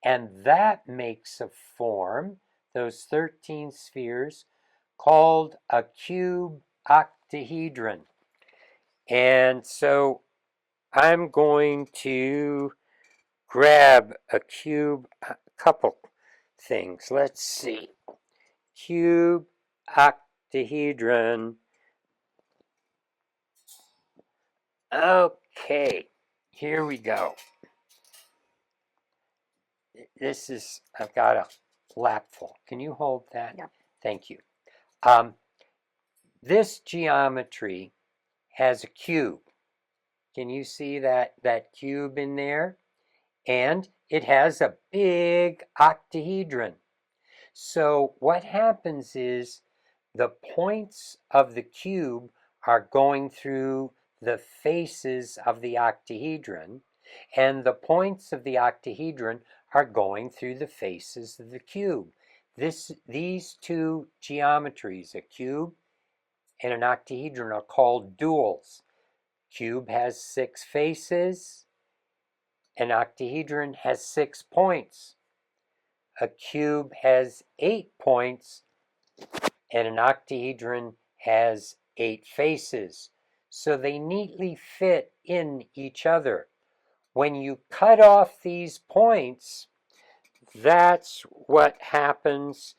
And that makes a form, those 13 spheres, called a cube octahedron. And so I'm going to grab a cube, a couple things. Let's see. Cube octahedron. Okay, here we go. This is, I've got a lap full. Can you hold that? Yep. Thank you. This geometry has a cube. Can you see that cube in there? And it has a big octahedron. So what happens is, the points of the cube are going through the faces of the octahedron, and the points of the octahedron are going through the faces of the cube. These two geometries, a cube and an octahedron, are called duals. Cube has 6 faces, an octahedron has 6 points. A cube has 8 points, and an octahedron has 8 faces. So they neatly fit in each other. When you cut off these points, that's what happens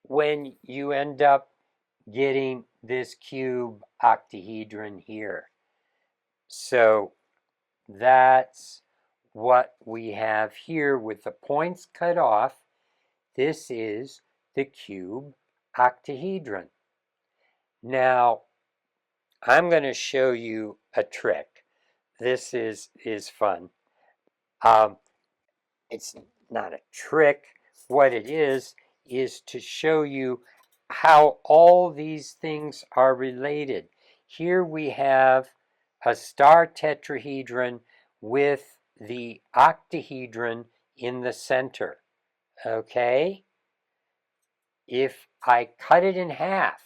when you end up getting this cube octahedron here. So that's what we have here with the points cut off. This is the cube octahedron. Now, I'm going to show you a trick. This is fun. It's not a trick. What it is to show you how all these things are related. Here we have a star tetrahedron with the octahedron in the center. Okay? If I cut it in half,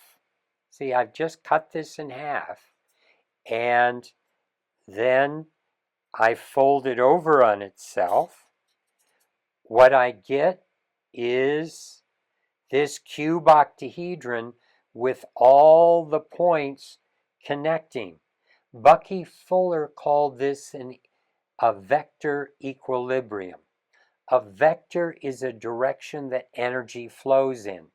see, I've just cut this in half, and then I fold it over on itself, what I get is this cube octahedron with all the points connecting. Bucky Fuller called this a vector equilibrium. A vector is a direction that energy flows in.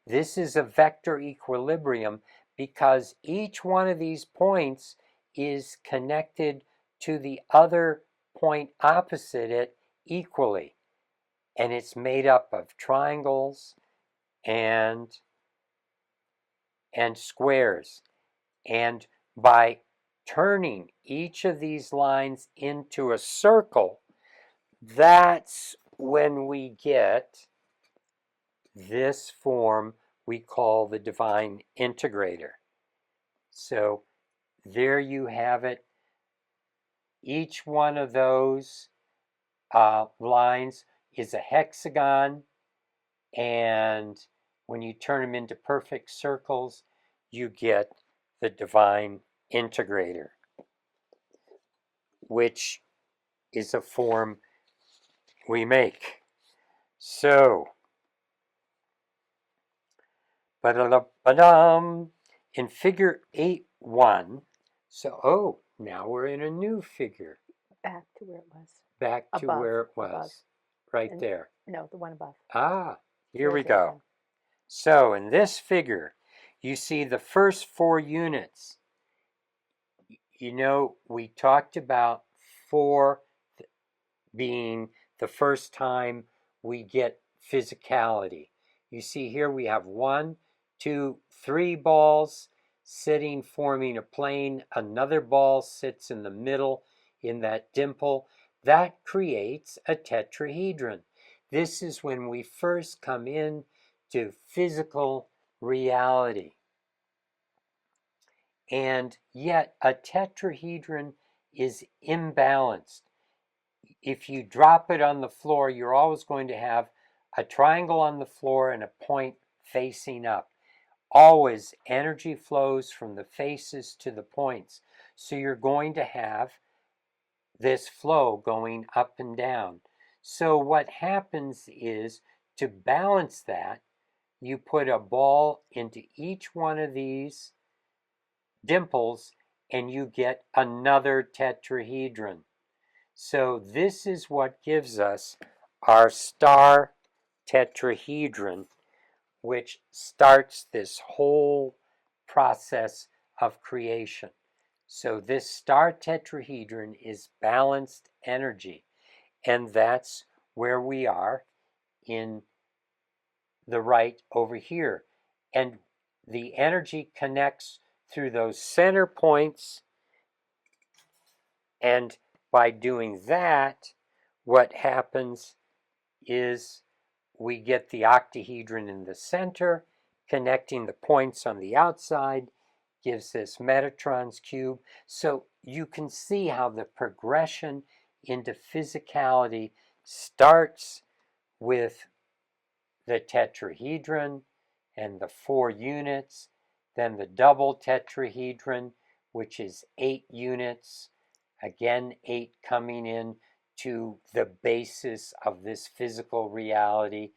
This is a vector equilibrium because each one of these points is connected to the other point opposite it equally. And it's made up of triangles and squares. And by turning each of these lines into a circle, that's when we get this form we call the divine integrator. So there you have it. Each one of those lines is a hexagon, and when you turn them into perfect circles, you get the divine integrator, which is a form we make. So, in figure 8.1, so, now we're in a new figure. Back to where it was. Back to Above, where it was. above. Right And- there. No, the one above. Here we There's go. 8.1. So in this figure, you see the first 4 units. You know, we talked about 4 being the first time we get physicality. You see here we have 1, 2, 3 balls sitting, forming a plane. Another ball sits in the middle in that dimple. That creates a tetrahedron. This is when we first come in to physical reality. And yet a tetrahedron is imbalanced. If you drop it on the floor, you're always going to have a triangle on the floor and a point facing up. Always energy flows from the faces to the points. So you're going to have this flow going up and down. So what happens is, to balance that, you put a ball into each one of these dimples and you get another tetrahedron. So this is what gives us our star tetrahedron, which starts this whole process of creation. So this star tetrahedron is balanced energy, and that's where we are in the right over here. And the energy connects through those center points, and by doing that, what happens is we get the octahedron in the center, connecting the points on the outside, gives this Metatron's cube. So you can see how the progression into physicality starts with the tetrahedron and the 4 units, then the double tetrahedron, which is 8 units, again 8 coming in to the basis of this physical reality,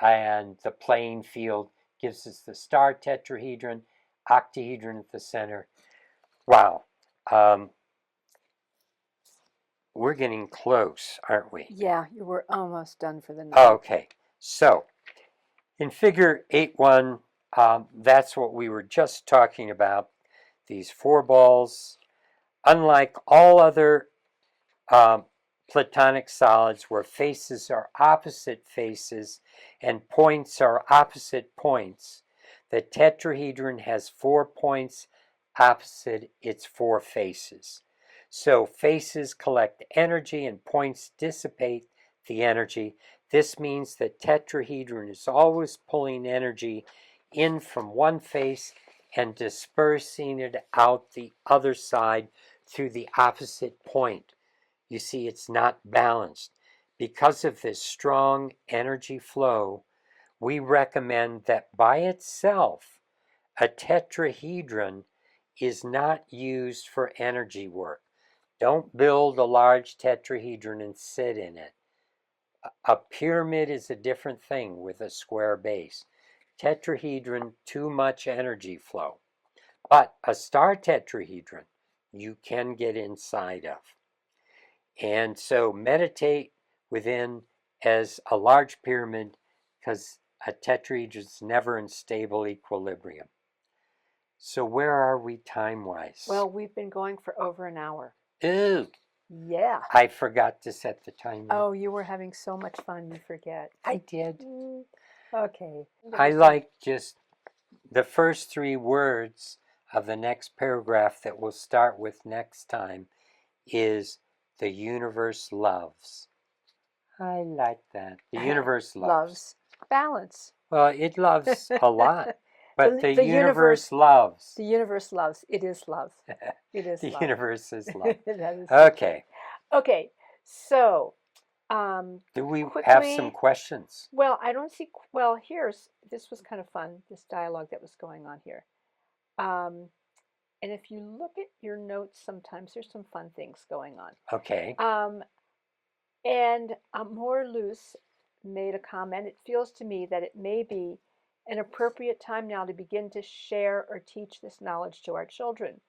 and the playing field gives us the star tetrahedron, octahedron at the center. Wow. We're getting close, aren't we? Yeah, you were almost done for the night. Okay, so in figure 8.1, that's what we were just talking about. These 4 balls, unlike all other platonic solids where faces are opposite faces and points are opposite points, the tetrahedron has 4 points opposite its 4 faces. So faces collect energy and points dissipate the energy. This means that tetrahedron is always pulling energy in from one face and dispersing it out the other side through the opposite point. You see, it's not balanced. Because of this strong energy flow, we recommend that by itself, a tetrahedron is not used for energy work. Don't build a large tetrahedron and sit in it. A pyramid is a different thing with a square base. Tetrahedron, too much energy flow. But a star tetrahedron, you can get inside of. And so meditate within as a large pyramid, because a tetrahedron is never in stable equilibrium. So where are we time-wise? Well, we've been going for over an hour. Ooh, Yeah. I forgot to set the timer. Oh, you were having so much fun, you forget. I did. Okay. I like just the first 3 words of the next paragraph that we'll start with next time is the universe loves. I like that. The universe loves. Balance. Well, it loves a lot, but the The universe loves. The universe loves. It is love. It is The love. universe is love. That is Okay. Okay. So, Do we quickly, have some questions? well, I don't see. Well, this was kind of fun. This dialogue that was going on here. And if you look at your notes, sometimes there's some fun things going on. Okay. And More Loose made a comment. It feels to me that it may be an appropriate time now to begin to share or teach this knowledge to our children.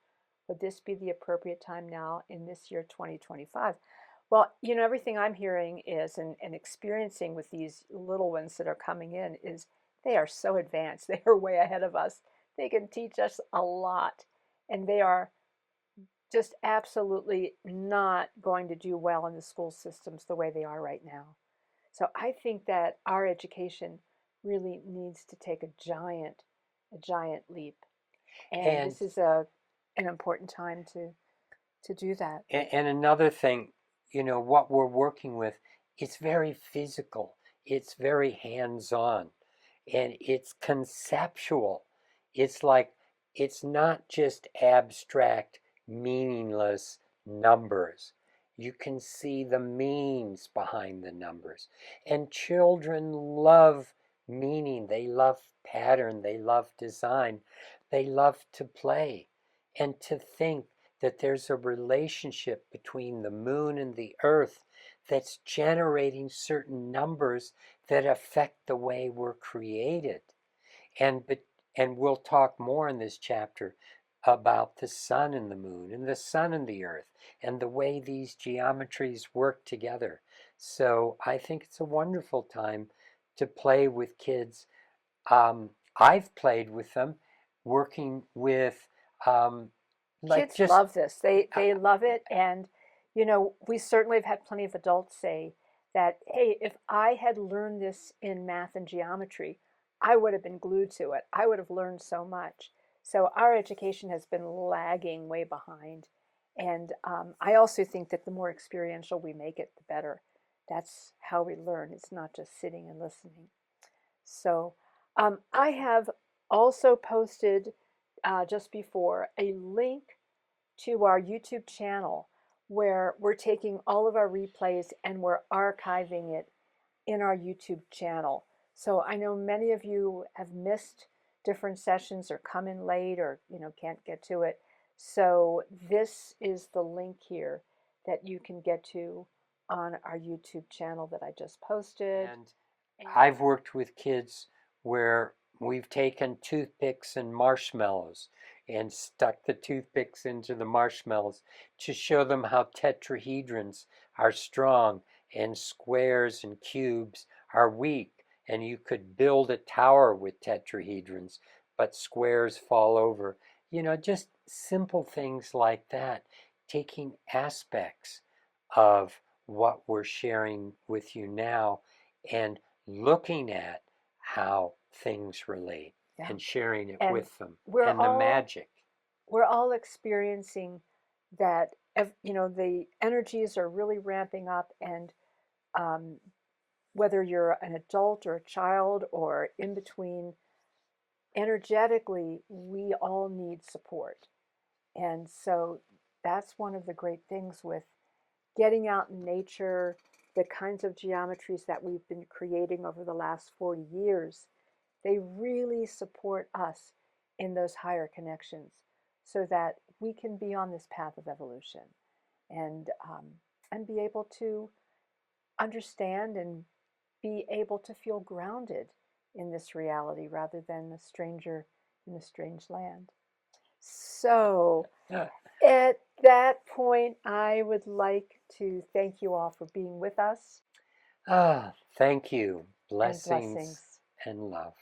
Would this be the appropriate time now in this year 2025? Well, everything I'm hearing is and experiencing with these little ones that are coming in is they are so advanced. They are way ahead of us. They can teach us a lot. And they are just absolutely not going to do well in the school systems the way they are right now. So I think that our education really needs to take a giant leap. And this is an important time to do that. And another thing, what we're working with, it's very physical. It's very hands-on. And it's conceptual. It's like, it's not just abstract, meaningless numbers. You can see the means behind the numbers. And children love meaning. They love pattern. They love design. They love to play. And to think that there's a relationship between the moon and the earth that's generating certain numbers that affect the way we're created. And we'll talk more in this chapter about the sun and the moon and the sun and the earth and the way these geometries work together. So I think it's a wonderful time to play with kids. I've played with them, working with kids love this. They love it. And we certainly have had plenty of adults say that, hey, if I had learned this in math and geometry, I would have been glued to it. I would have learned so much. So our education has been lagging way behind. And I also think that the more experiential we make it, the better. That's how we learn. It's not just sitting and listening. So I have also posted just before a link to our YouTube channel where we're taking all of our replays and we're archiving it in our YouTube channel. So I know many of you have missed different sessions or come in late or can't get to it. So this is the link here that you can get to on our YouTube channel that I just posted. And I've worked with kids where we've taken toothpicks and marshmallows and stuck the toothpicks into the marshmallows to show them how tetrahedrons are strong and squares and cubes are weak. And you could build a tower with tetrahedrons, but squares fall over. Just simple things like that, taking aspects of what we're sharing with you now and looking at how things relate and sharing it with them and the magic. We're all experiencing that, the energies are really ramping up and whether you're an adult or a child or in between, energetically, we all need support. And so that's one of the great things with getting out in nature, the kinds of geometries that we've been creating over the last 40 years, they really support us in those higher connections so that we can be on this path of evolution and, and be able to understand and be able to feel grounded in this reality rather than a stranger in a strange land. So, at that point, I would like to thank you all for being with us Thank you. and Blessings blessings. and love.